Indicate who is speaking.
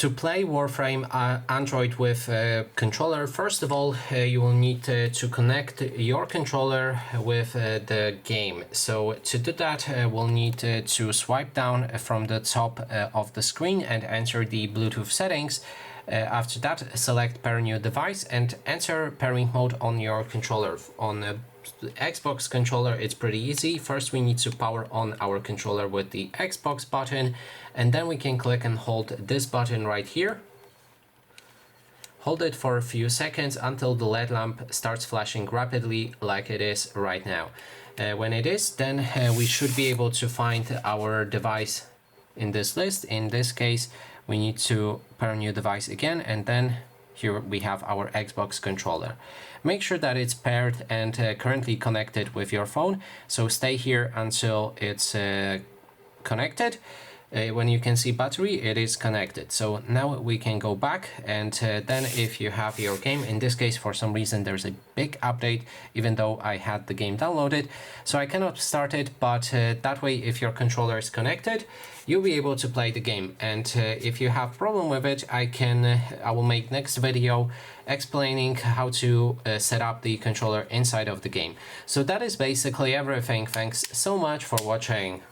Speaker 1: To play Warframe Android with a controller, first of all, you will need to connect your controller with the game. So to do that, we'll need to swipe down from the top of the screen and enter the Bluetooth settings. After that, select pair new device and enter pairing mode on your controller. On the Xbox controller, it's pretty easy. First, we need to power on our controller with the Xbox button, and then we can click and hold this button right here. Hold it for a few seconds until the LED lamp starts flashing rapidly like it is right now. When it is, then we should be able to find our device in this list. In this case, we need to pair new device again, and then here we have our Xbox controller. Make sure that it's paired and currently connected with your phone. So stay here until it's connected. When you can see battery, it is connected. So now we can go back, and then if you have your game, in this case for some reason there's a big update even though I had the game downloaded, so I cannot start it, but that way if your controller is connected, you'll be able to play the game. And if you have problem with it, I will make next video explaining how to set up the controller inside of the game. So that is basically everything. Thanks so much for watching.